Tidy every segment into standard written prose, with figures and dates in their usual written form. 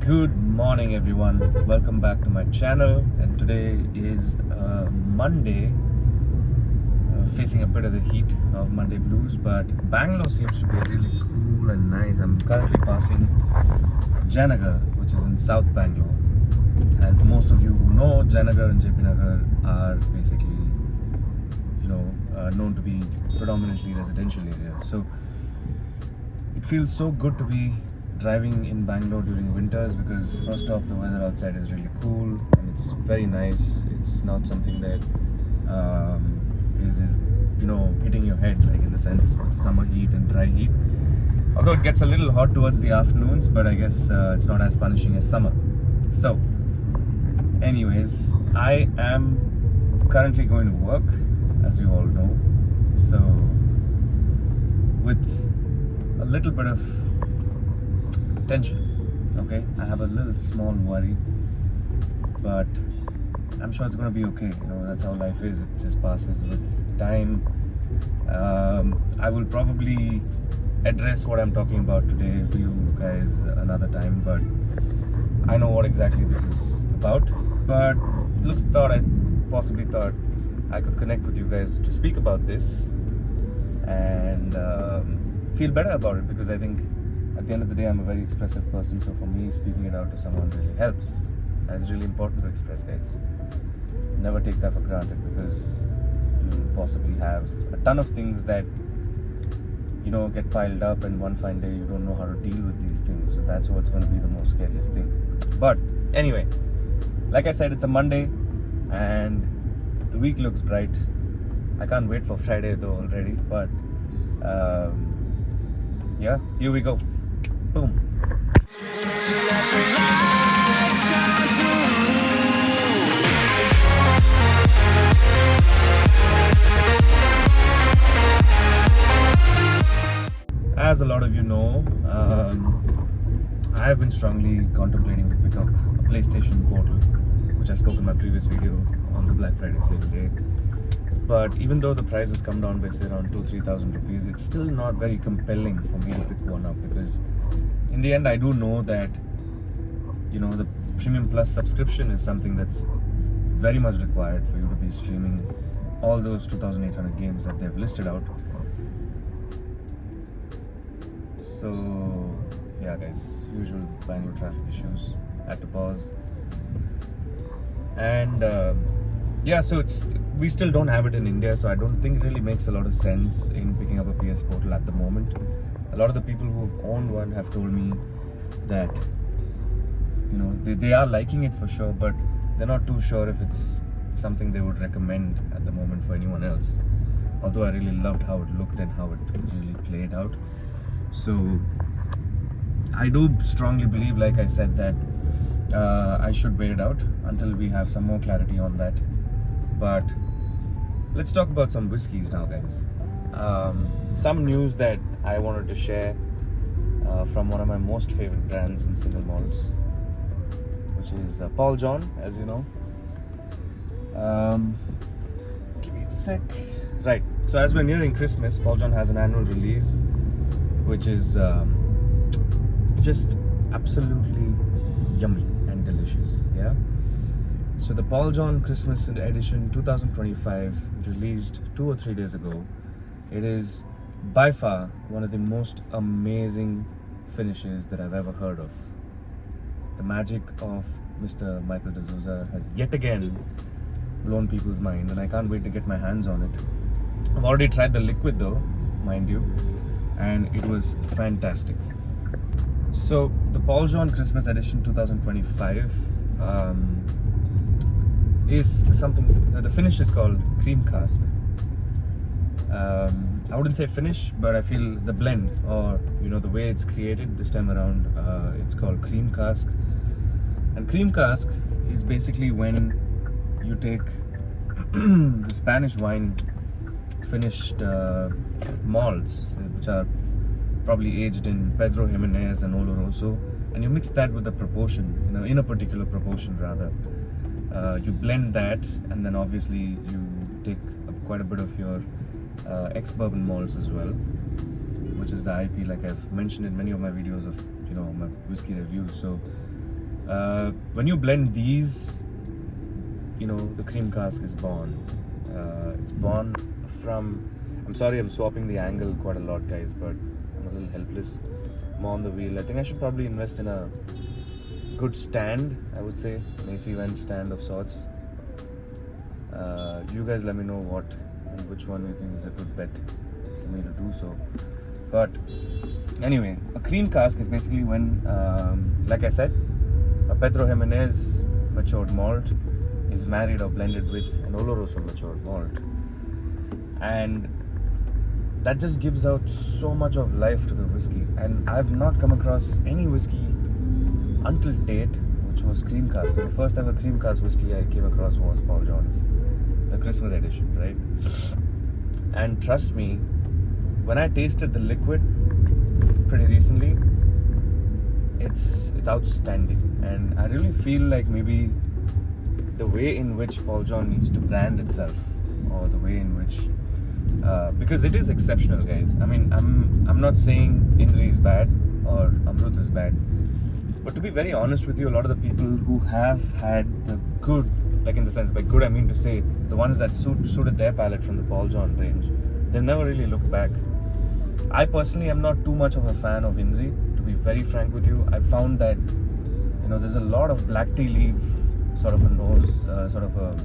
Good morning everyone, welcome back to my channel, and today is Monday, facing a bit of the heat of Monday blues, but Bangalore seems to be really cool and nice. I'm currently passing Janagar, which is in South Bangalore, and for most of you who know, Janagar and JP Nagar are basically, known to be predominantly residential areas. So it feels so good to be driving in Bangalore during winters because first off, the weather outside is really cool and it's very nice. It's not something that is hitting your head, like in the sense of summer heat and dry heat. Although it gets a little hot towards the afternoons, but I guess it's not as punishing as summer. So anyways, I am currently going to work, as you all know. So with a little bit of tension, okay? I have a little small worry, but I'm sure it's going to be okay. That's how life is. It just passes with time. I will probably address what I'm talking about today to you guys another time, but I know what exactly this is about. But I possibly thought I could connect with you guys to speak about this and feel better about it, because I think at the end of the day, I'm a very expressive person, so for me, speaking it out to someone really helps. And it's really important to express, guys. Never take that for granted, because you possibly have a ton of things that, get piled up, and one fine day you don't know how to deal with these things. So that's what's going to be the most scariest thing. But anyway, like I said, it's a Monday, and the week looks bright. I can't wait for Friday though already, but yeah, here we go. Boom. As a lot of you know, I have been strongly contemplating to pick up a PlayStation Portal, which I spoke in my previous video on the Black Friday sale day. But even though the price has come down by say around 2,000-3,000 rupees, it's still not very compelling for me to pick one up, because in the end I do know that the Premium Plus subscription is something that's very much required for you to be streaming all those 2,800 games that they've listed out. So yeah guys, usual Bangalore traffic issues, had to pause. And so we still don't have it in India, so I don't think it really makes a lot of sense in picking up a PS Portal at the moment. A lot of the people who've owned one have told me that they are liking it for sure, but they're not too sure if it's something they would recommend at the moment for anyone else. Although I really loved how it looked and how it really played out. So I do strongly believe, like I said, that I should wait it out until we have some more clarity on that. But let's talk about some whiskeys now, guys. Some news that I wanted to share from one of my most favorite brands in single malts, which is Paul John, as you know. Give me a sec. Right, so as we're nearing Christmas, Paul John has an annual release, which is just absolutely yummy and delicious, yeah? So the Paul John Christmas edition 2025 released 2 or 3 days ago. It is by far one of the most amazing finishes that I've ever heard of. The magic of Mr. Michael D'Souza has yet again blown people's mind, and I can't wait to get my hands on it. I've already tried the liquid though, mind you, and it was fantastic. So the Paul John Christmas edition 2025 is something, the finish is called cream cask. I wouldn't say finish, but I feel the blend, or the way it's created this time around, it's called cream cask. And cream cask is basically when you take the Spanish wine finished malts, which are probably aged in Pedro Jimenez and Oloroso, and you mix that with a proportion, in a particular proportion rather. You blend that, and then obviously you take quite a bit of your ex-bourbon malts as well, which is the IP, like I've mentioned in many of my videos of my whiskey reviews. So When you blend these, the cream cask is born. It's born from. I'm sorry, I'm swapping the angle quite a lot, guys, but I'm a little helpless. More on the wheel. I think I should probably invest in a good stand. I would say an AC vent stand of sorts. You guys let me know which one you think is a good bet for me to do so. But anyway, a cream cask is basically when, like I said, a Pedro Jimenez matured malt is married or blended with an Oloroso matured malt, and that just gives out so much of life to the whiskey. And I've not come across any whiskey until date which was cream cask. The first ever cream cask whiskey I came across was Paul John's, the Christmas edition, right? And trust me, when I tasted the liquid pretty recently, it's outstanding. And I really feel like maybe the way in which Paul John needs to brand itself, or the way in which because it is exceptional, guys. I mean, I'm not saying Indri is bad or Amrut is bad, but to be very honest with you, a lot of the people who have had the good, like in the sense by good I mean to say the ones that suited their palate from the Paul John range, they've never really looked back. I personally am not too much of a fan of Indri, to be very frank with you. I found that there's a lot of black tea leaf sort of a nose, sort of a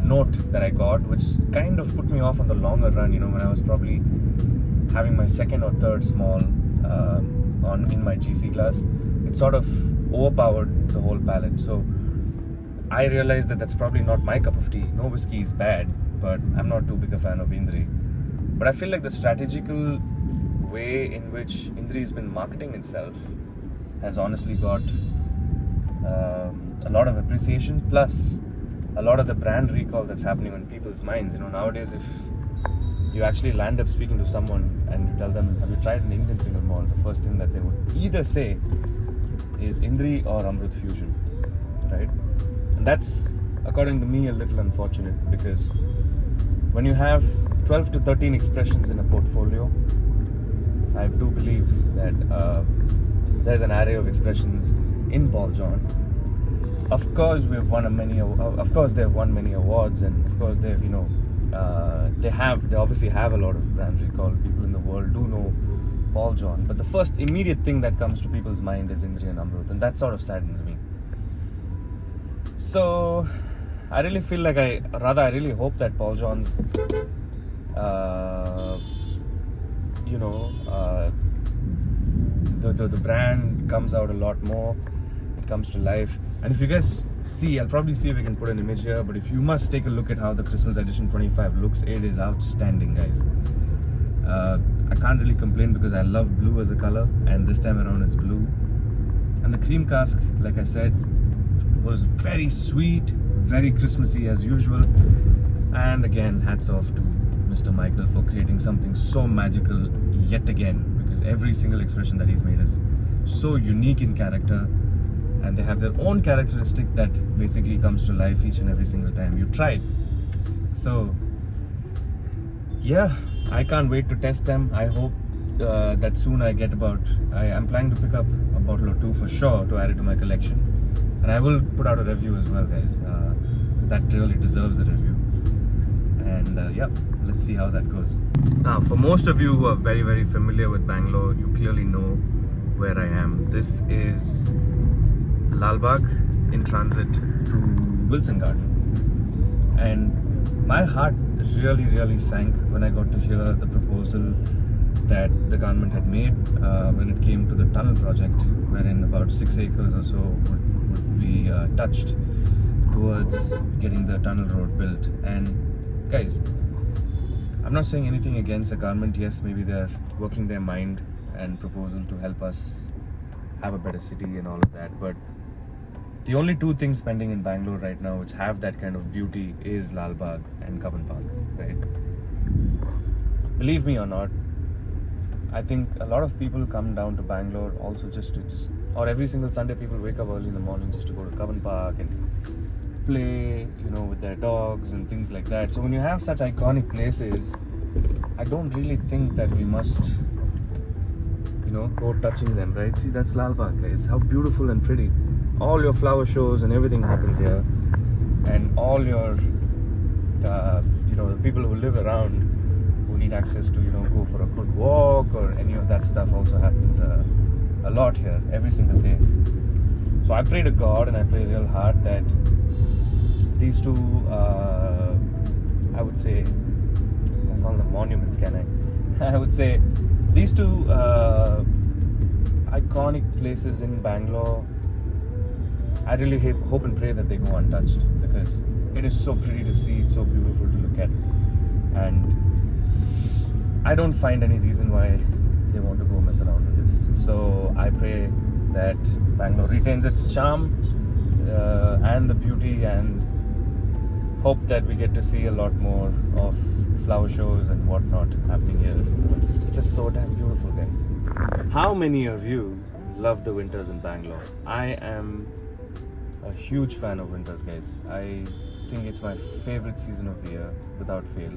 note that I got, which kind of put me off on the longer run. When I was probably having my second or third small in my GC glass, it sort of overpowered the whole palate. So I realized that that's probably not my cup of tea. No whiskey is bad, but I'm not too big a fan of Indri. But I feel like the strategical way in which Indri has been marketing itself has honestly got a lot of appreciation, plus a lot of the brand recall that's happening on people's minds. Nowadays, if you actually land up speaking to someone and you tell them, have you tried an Indian single malt, the first thing that they would either say is Indri or Amrut Fusion, right? And that's, according to me, a little unfortunate, because when you have 12 to 13 expressions in a portfolio, I do believe that there's an array of expressions in Paul John. Of course, they've won many awards, and of course they obviously have a lot of brand recall. People in the world do know Paul John, but the first immediate thing that comes to people's mind is Indri and Amrut, and that sort of saddens me. So I really feel like I really hope that Paul John's the brand comes out a lot more, it comes to life. And if you guys see, I'll probably see if we can put an image here, but if you must take a look at how the Christmas edition 25 looks, it is outstanding, guys. I can't really complain because I love blue as a color, and this time around it's blue. And the cream cask, like I said, was very sweet, very Christmassy as usual. And again, hats off to Mr. Michael for creating something so magical yet again, because every single expression that he's made is so unique in character, and they have their own characteristic that basically comes to life each and every single time you try it. So yeah, I can't wait to test them. I hope that soon I'm planning to pick up a bottle or two for sure to add it to my collection, and I will put out a review as well, guys. That really deserves a review. And yeah, let's see how that goes. Now, for most of you who are very, very familiar with Bangalore, you clearly know where I am. This is Lalbagh in transit to Wilson Garden. And my heart really, really sank when I got to hear the proposal that the government had made when it came to the tunnel project, wherein about 6 acres or so would be touched towards getting the tunnel road built. And guys, I'm not saying anything against the government. Yes, maybe they're working their mind and proposal to help us have a better city and all of that, but the only two things pending in Bangalore right now which have that kind of beauty is Lalbagh and Cubbon Park, right? Believe me or not, I think a lot of people come down to Bangalore also or every single Sunday people wake up early in the morning just to go to Cubbon Park and play, with their dogs and things like that. So when you have such iconic places, I don't really think that we must go touching them, right? See, that's Lalbagh, guys. How beautiful and pretty. All your flower shows and everything happens here. And all your, the people who live around who need access to, go for a good walk or any of that stuff also happens a lot here, every single day. So I pray to God and I pray real hard that these two, I would say, I call them monuments, can I? I would say these two iconic places in Bangalore, I really hope and pray that they go untouched, because it is so pretty to see, it's so beautiful to look at, and I don't find any reason why they want to go mess around with this. So I pray that Bangalore retains its charm and the beauty, and hope that we get to see a lot more of flower shows and whatnot happening here. It's just so damn beautiful, guys. How many of you love the winters in Bangalore? I am a huge fan of winters, guys. I think it's my favorite season of the year, without fail.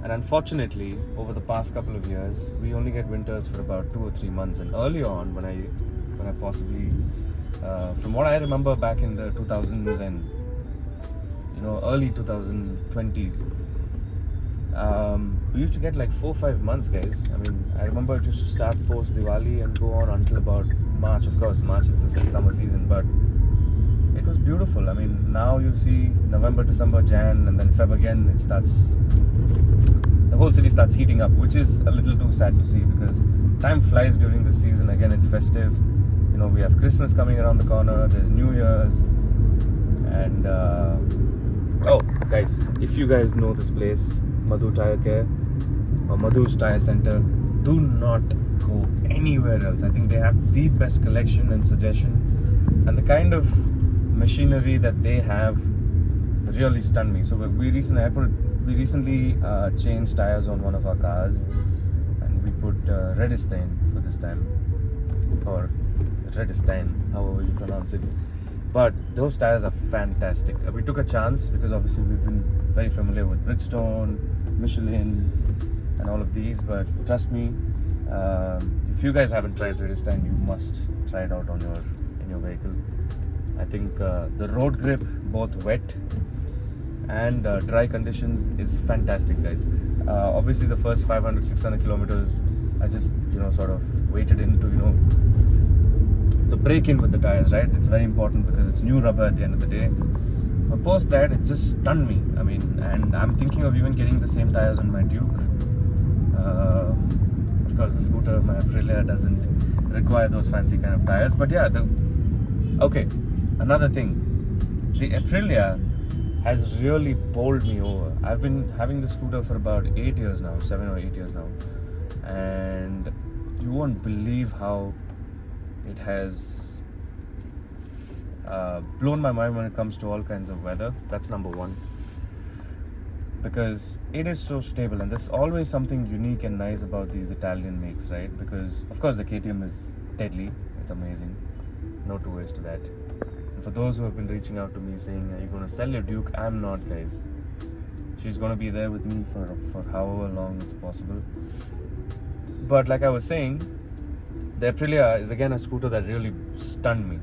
And unfortunately, over the past couple of years, we only get winters for about 2 or 3 months. And early on, when I possibly, from what I remember back in the 2000s and early 2020s, we used to get like 4 or 5 months, guys. I mean, I remember it used to start post Diwali and go on until about March. Of course, March is the summer season, but it was beautiful. I mean, now you see November, December, Jan, and then Feb again, the whole city starts heating up, which is a little too sad to see, because time flies during this season. Again, it's festive. We have Christmas coming around the corner, there's New Year's, and oh, guys, if you guys know this place, Madhu Tire Care or Madhu's Tire Center, do not go anywhere else. I think they have the best collection and suggestion, and the kind of machinery that they have really stunned me. So we recently changed tires on one of our cars, and we put Redestein for this time, or Redestein, however you pronounce it. But those tires are fantastic. We took a chance because obviously we've been very familiar with Bridgestone, Michelin, and all of these. But trust me, if you guys haven't tried Redestein, you must try it out in your vehicle. I think the road grip, both wet and dry conditions, is fantastic, guys. Obviously, the first 500-600 kilometers, I just sort of waited in to break in with the tires, right? It's very important because it's new rubber at the end of the day. But post that, it just stunned me. I mean, and I'm thinking of even getting the same tires on my Duke. Of course, the scooter, my Aprilia, doesn't require those fancy kind of tires. But yeah, okay, another thing, the Aprilia has really bowled me over. I've been having the scooter for about 8 years now, 7 or 8 years now, and you won't believe how it has blown my mind when it comes to all kinds of weather. That's number one, because it is so stable, and there's always something unique and nice about these Italian makes, right? Because of course the KTM is deadly, it's amazing, no two ways to that. And for those who have been reaching out to me saying, are you going to sell your Duke? I'm not, guys. She's going to be there with me for however long it's possible. But like I was saying, the Aprilia is again a scooter that really stunned me.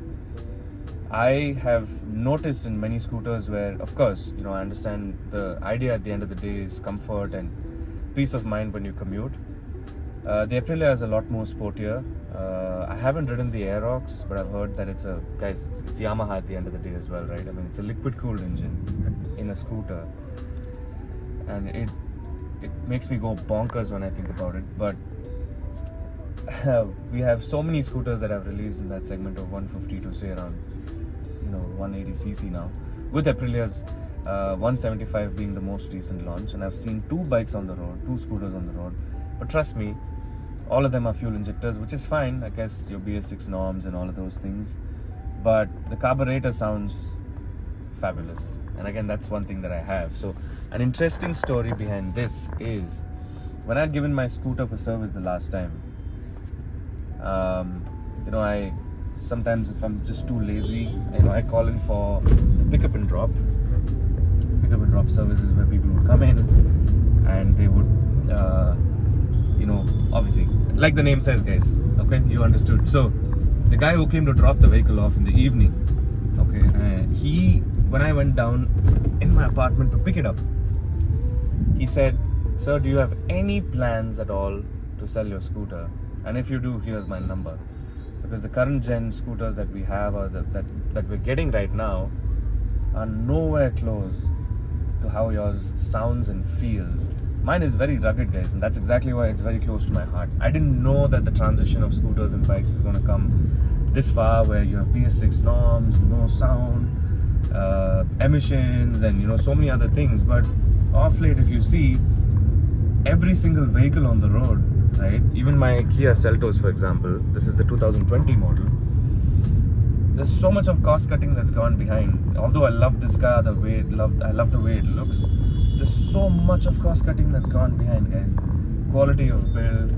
I have noticed in many scooters where, of course, I understand the idea at the end of the day is comfort and peace of mind when you commute. The Aprilia is a lot more sportier. I haven't ridden the Aerox, but I've heard that it's Yamaha at the end of the day as well, right? I mean, it's a liquid-cooled engine in a scooter, and it makes me go bonkers when I think about it. But we have so many scooters that have released in that segment of 150 to say around 180cc now, with Aprilia's 175 being the most recent launch. And I've seen 2 bikes on the road, 2 scooters on the road, but trust me, all of them are fuel injectors, which is fine, I guess, your BS6 norms and all of those things, but the carburetor sounds fabulous. And again, that's one thing that I have. So an interesting story behind this is, when I'd given my scooter for service the last time, I sometimes, if I'm just too lazy, I call in for the pickup and drop services, where people would come in and they would obviously, like the name says, guys. Okay, you understood. So the guy who came to drop the vehicle off in the evening, okay, when I went down in my apartment to pick it up, he said, "Sir, do you have any plans at all to sell your scooter? And if you do, here's my number." Because the current gen scooters that we have or that we're getting right now are nowhere close to how yours sounds and feels. Mine is very rugged, guys, and that's exactly why it's very close to my heart. I didn't know that the transition of scooters and bikes is going to come this far, where you have PS6 norms, no sound, emissions, and so many other things. But off late, if you see, every single vehicle on the road, right? Even my Kia Seltos, for example, this is the 2020 model. There's so much of cost cutting that's gone behind. Although I love this car, I love the way it looks. There's so much of cost cutting that's gone behind, guys. Quality of build.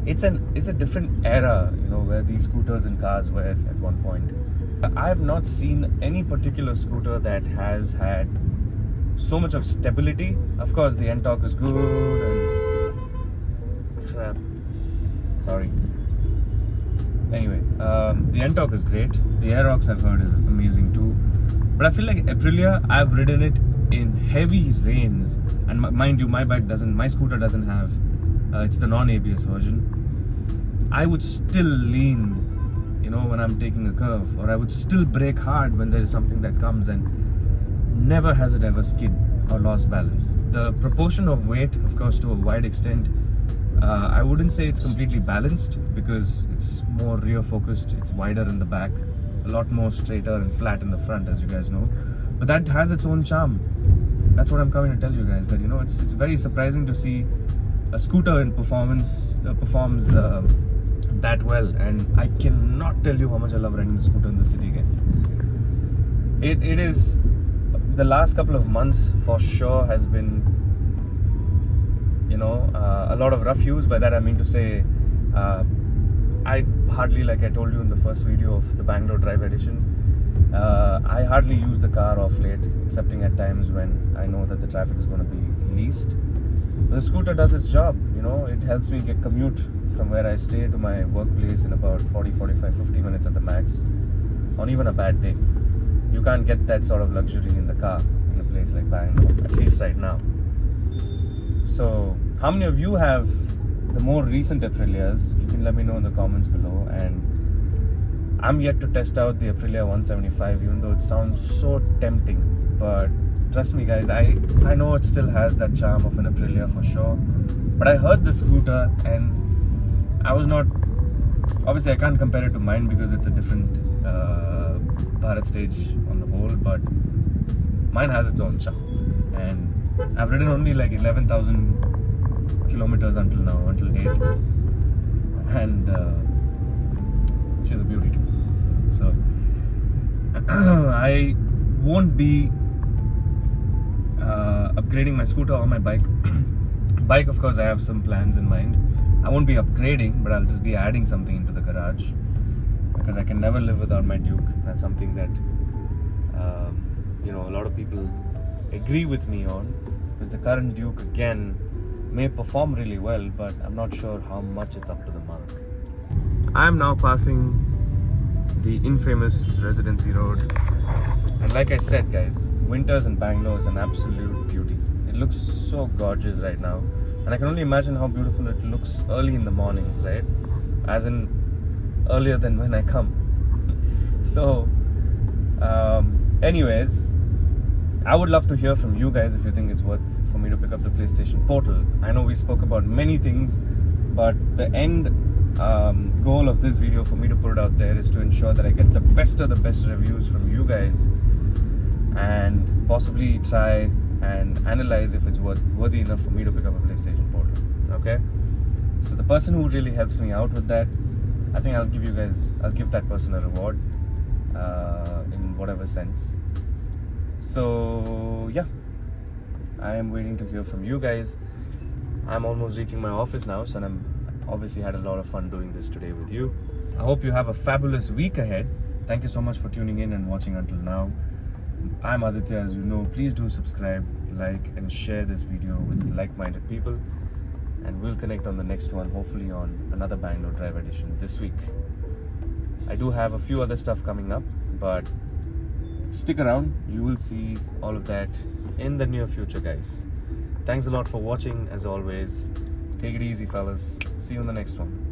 It's a different era, where these scooters and cars were at one point. I have not seen any particular scooter that has had so much of stability. Of course, the end torque is good and crap. Sorry. Anyway, the end torque is great. The Aerox I've heard is amazing too. But I feel like Aprilia, I've ridden it in heavy rains, and mind you, my scooter doesn't have. It's the non-ABS version. I would still lean, when I'm taking a curve, or I would still brake hard when there is something that comes, and never has it ever skid or lost balance. The proportion of weight, of course, to a wide extent, I wouldn't say it's completely balanced, because it's more rear focused, it's wider in the back, a lot more straighter and flat in the front, as you guys know. But that has its own charm. That's what I'm coming to tell you guys, that it's very surprising to see a scooter in performs that well. And I cannot tell you how much I love riding the scooter in the city, guys. It is, the last couple of months for sure has been a lot of rough use. By that I mean to say, I hardly, like I told you in the first video of the Bangalore Drive edition, I hardly use the car off late, excepting at times when I know that the traffic is going to be least. But the scooter does its job. It helps me commute from where I stay to my workplace in about 40, 45, 50 minutes at the max, on even a bad day. You can't get that sort of luxury in the car in a place like Bangalore, at least right now. So, how many of you have the more recent Aprilias? You can let me know in the comments below. And I'm yet to test out the Aprilia 175, even though it sounds so tempting. But trust me, guys, I know it still has that charm of an Aprilia for sure. But I heard the scooter and I was not... Obviously, I can't compare it to mine because it's a different Bharat stage on the whole. But mine has its own charm. And I've ridden only like 11,000 kilometers until now, until date. And she's a beauty too. So I won't be upgrading my scooter or my bike. Bike, of course, I have some plans in mind. I won't be upgrading, but I'll just be adding something into the garage, because I can never live without my Duke. That's something that a lot of people agree with me on, because the current Duke again may perform really well, but I'm not sure how much it's up to the mark. I'm now passing the infamous Residency Road, and like I said, guys, winters in Bangalore is an absolute beauty. It looks so gorgeous right now, and I can only imagine how beautiful it looks early in the mornings, right? As in earlier than when I come. So anyways, I would love to hear from you guys if you think it's worth for me to pick up the PlayStation Portal. I know we spoke about many things, but the end goal of this video for me to put it out there is to ensure that I get the best of the best reviews from you guys, and possibly try and analyze if it's worthy enough for me to pick up a PlayStation Portal. Okay? So the person who really helps me out with that, I think I'll give that person a reward in whatever sense. So yeah, I am waiting to hear from you guys. I'm almost reaching my office now, so I'm obviously had a lot of fun doing this today with you. I hope you have a fabulous week ahead. Thank you so much for tuning in and watching until now. I'm Aditya, as you know. Please do subscribe, like and share this video with like-minded people. and we'll connect on the next one, hopefully on another Bangalore Drive edition this week. I do have a few other stuff coming up, but stick around, you will see all of that in the near future, guys. Thanks a lot for watching, as always. Take it easy, fellas. See you in the next one.